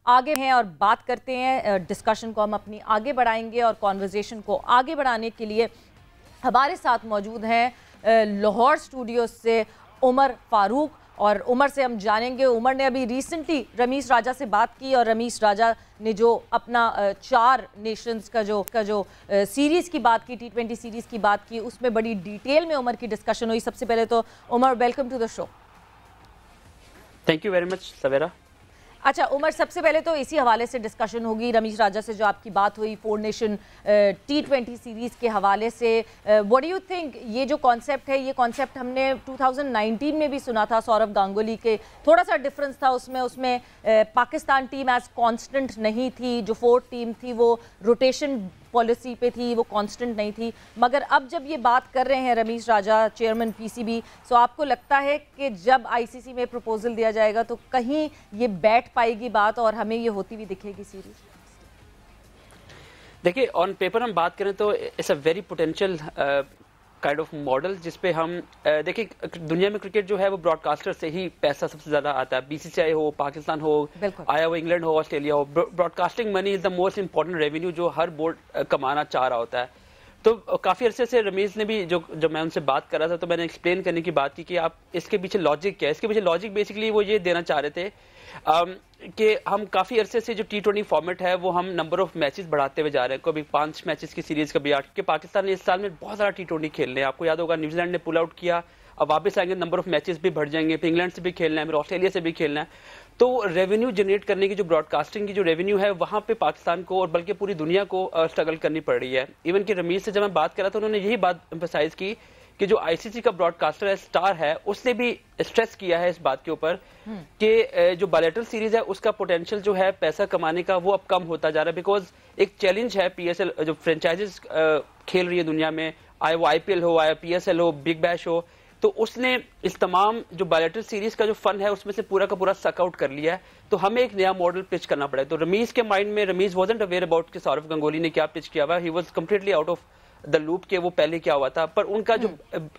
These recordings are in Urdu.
آگے ہیں اور بات کرتے ہیں. ڈسکشن کو ہم اپنی آگے بڑھائیں گے اور کانورزیشن کو آگے بڑھانے کے لیے ہمارے ساتھ موجود ہیں لاہور اسٹوڈیوز سے عمر فاروق. اور عمر سے ہم جانیں گے, عمر نے ابھی ریسنٹلی رمیش راجہ سے بات کی اور رمیش راجہ نے جو اپنا 4 نیشنز کا جو سیریز کی بات کی, T20 سیریز کی بات کی, اس میں بڑی ڈیٹیل میں عمر کی ڈسکشن ہوئی. سب سے پہلے تو Umar, welcome to the show. Thank you very much Sawera. اچھا عمر, سب سے پہلے تو اسی حوالے سے ڈسکشن ہوگی رمیش راجہ سے جو آپ کی بات ہوئی 4 نیشن T20 سیریز کے حوالے سے. واٹ ڈو یو تھنک, یہ جو کانسیپٹ ہے, یہ کانسیپٹ ہم نے 2019 میں بھی سنا تھا سوربھ گانگولی کے, تھوڑا سا ڈفرنس تھا اس میں پاکستان ٹیم ایز کانسٹنٹ نہیں تھی, جو 4 ٹیم تھی وہ روٹیشن پالیسی پہ تھی, وہ کانسٹنٹ نہیں تھی. مگر اب جب یہ بات کر رہے ہیں رمیش راجہ, چیئرمین PCB, سو آپ کو لگتا ہے کہ جب ICC میں پروپوزل دیا جائے گا تو کہیں یہ بیٹھ پائے گی بات اور ہمیں یہ ہوتی بھی دکھے گی سیریز؟ دیکھیے, آن پیپر ہم بات کریں تو it's a very potential kind of model, جس پہ ہم دیکھیں دنیا میں کرکٹ جو ہے وہ براڈ کاسٹر سے ہی پیسہ سب سے زیادہ آتا ہے. BCCI ہو, پاکستان ہو, آیا ہو انگلینڈ ہو, آسٹریلیا ہو, broadcasting money is the most important revenue جو ہر بورڈ کمانا چاہ رہا ہوتا ہے. تو کافی عرصے سے رمیز نے بھی جو میں ان سے بات کر رہا تھا تو میں نے ایکسپلین کرنے کی بات کی کہ آپ اس کے پیچھے لاجک کیا ہے. اس کے پیچھے لاجک بیسکلی وہ یہ دینا چاہ رہے تھے کہ ہم کافی عرصے سے جو T20 فارمیٹ ہے وہ ہم نمبر آف میچز بڑھاتے ہوئے جا رہے ہیں. کبھی 5 میچز کی سیریز, کبھی 8, کہ پاکستان نے اس سال میں بہت زیادہ T20 کھیلنے ہیں. آپ کو یاد ہوگا نیوزی لینڈ نے پل آؤٹ کیا, اب واپس آئیں گے, نمبر آف میچز بھی بڑھ جائیں گے, پھر انگلینڈ سے بھی کھیلنا ہے, پھر آسٹریلیا سے بھی کھیلنا ہے. تو ریونیو جنریٹ کرنے کی جو براڈ کاسٹنگ کی جو ریونیو ہے وہاں پہ پاکستان کو اور بلکہ پوری دنیا کو اسٹرگل کرنی پڑ رہی ہے. ایون کہ رمیز سے جب میں بات کر رہا تھا انہوں نے یہی بات ایمفسائز کی کہ جو ICC کا براڈ کاسٹر ہے, اسٹار ہے, اس نے بھی اسٹریس کیا ہے اس بات کے اوپر کہ جو بائلیٹرل سیریز ہے اس کا پوٹینشیل جو ہے پیسہ کمانے کا وہ اب کم ہوتا جا رہا ہے. بیکاز ایک چیلنج ہے PSL جو فرینچائزز کھیل رہی ہے دنیا میں, آئے وہ IPL ہو, آئے PSL ہو, بگ بیش ہو, تو اس نے اس تمام جو بائلیٹرل سیریز کا جو فن ہے اس میں سے پورا کا پورا سک آؤٹ کر لیا ہے. تو ہمیں ایک نیا ماڈل پچ کرنا پڑا ہے. تو رمیز کے مائنڈ میں, رمیز وازنٹ اویئر اباؤٹ کہ سوربھ گنگولی نے کیا پچ کیا ہوا, he was completely out of the loop کہ وہ پہلے کیا ہوا تھا. پر ان کا جو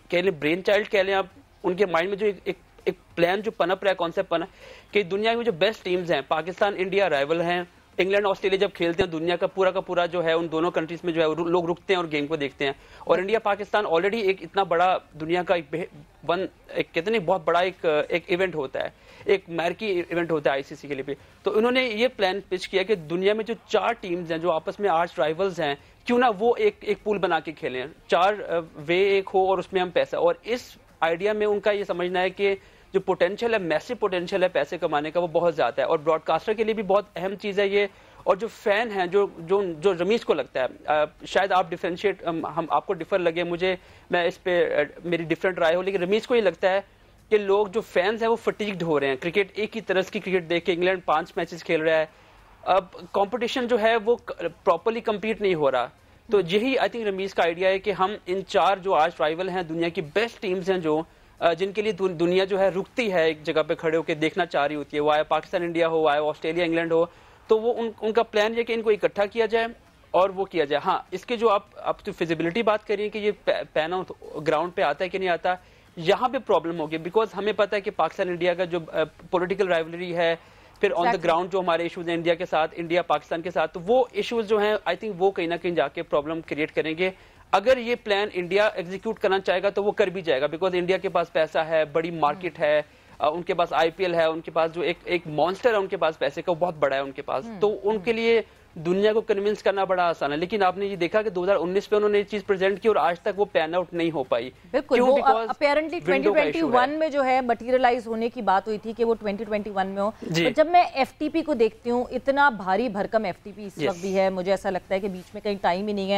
کہہ لیں برین چائلڈ کہہ لیں آپ, ان کے مائنڈ میں جو ایک پلان جو پنپ رہا ہے, کانسیپٹ پنا کہ دنیا میں جو بیسٹ ٹیمز ہیں, پاکستان انڈیا رائیول ہیں, انگلینڈ آسٹریلیا جب کھیلتے ہیں دنیا کا پورا جو ہے ان دونوں کنٹریز میں جو ہے لوگ رکتے ہیں اور گیم کو دیکھتے ہیں. اور انڈیا پاکستان آلریڈی ایک اتنا بڑا دنیا کا کہتے ہیں بہت بڑا ایک ایونٹ ہوتا ہے, ایک میرکی ایونٹ ہوتا ہے ICC کے لیے بھی. تو انہوں نے یہ پلان پچ کیا کہ دنیا میں جو 4 ٹیمز ہیں جو آپس میں آرچ رائیولز ہیں, کیوں نہ وہ ایک پول بنا کے کھیلیں, 4 وے ایک ہو اور اس میں ہم پیسہ. اور اس آئیڈیا میں ان کا یہ سمجھنا ہے کہ جو پوٹینشیل ہے, میسو پوٹینشیل ہے پیسے کمانے کا, وہ بہت زیادہ ہے. اور براڈ کاسٹر کے لیے بھی بہت اہم چیز ہے یہ. اور جو فین ہیں, جو رمیز کو لگتا ہے, شاید آپ ڈیفرینشیٹ ہم آپ کو ڈفر لگے, میں اس پہ میری ڈفرینٹ رائے ہو, لیکن رمیز کو یہ لگتا ہے کہ لوگ جو فینز ہیں وہ فٹیگڈ ہو رہے ہیں کرکٹ, ایک ہی طرح کی کرکٹ دیکھ کے. انگلینڈ 5 میچز کھیل رہا ہے, اب کمپٹیشن جو ہے وہ پراپرلی کمپیٹ نہیں ہو رہا. تو یہی آئی تھنک رمیز کا آئیڈیا ہے کہ ہم ان 4 جو آج رائیول ہیں, دنیا کی بیسٹ ٹیمز ہیں, جن کے لیے دنیا جو ہے رکتی ہے ایک جگہ پہ کھڑے ہو کے دیکھنا چاہ رہی ہوتی ہے, وہ آئے پاکستان انڈیا ہو, آئے آسٹریلیا انگلینڈ ہو, تو وہ ان کا پلان یہ کہ ان کو اکٹھا کیا جائے اور وہ کیا جائے. ہاں, اس کے جو آپ جو فیزیبلٹی بات کر رہی ہیں کہ یہ پین آؤٹ گراؤنڈ پہ آتا ہے کہ نہیں آتا, یہاں پہ پرابلم ہوگی. بیکاز ہمیں پتہ ہے کہ پاکستان انڈیا کا جو پولیٹیکل رائیولری ہے, پھر آن دا گراؤنڈ جو ہمارے ایشوز ہیں انڈیا کے ساتھ, انڈیا پاکستان کے ساتھ, تو وہ ایشوز جو ہیں آئی تھنک وہ کہیں نہ کہیں جا کے پرابلم کریٹ کریں گے. اگر یہ پلان انڈیا ایگزیکیوٹ کرنا چاہے گا تو وہ کر بھی جائے گا, بیکاز انڈیا کے پاس پیسہ ہے, بڑی مارکیٹ ہے, ان کے پاس IPL ہے, ان کے پاس جو ایک مانسٹر ہے ان کے پاس پیسے کا, وہ بہت بڑا ہے ان کے پاس. تو ان کے لیے دنیا کو کنونس کرنا بڑا آسان ہے. لیکن آپ نے یہ دیکھا کہ 2019 پہ انہوں نے یہ چیز پریزنٹ کی اور آج تک وہ پین آؤٹ نہیں ہو پائی. بالکل, وہ اپیرنٹلی 2021 میں جو ہے مٹیریلائز ہونے کی بات ہوئی تھی کہ وہ 2021 میں ہو. جب میں FTP کو دیکھتی ہوں, اتنا بھاری بھرکم FTP اس وقت بھی ہے, مجھے ایسا لگتا ہے کہ بیچ میں کہیں ٹائم ہی نہیں ہے.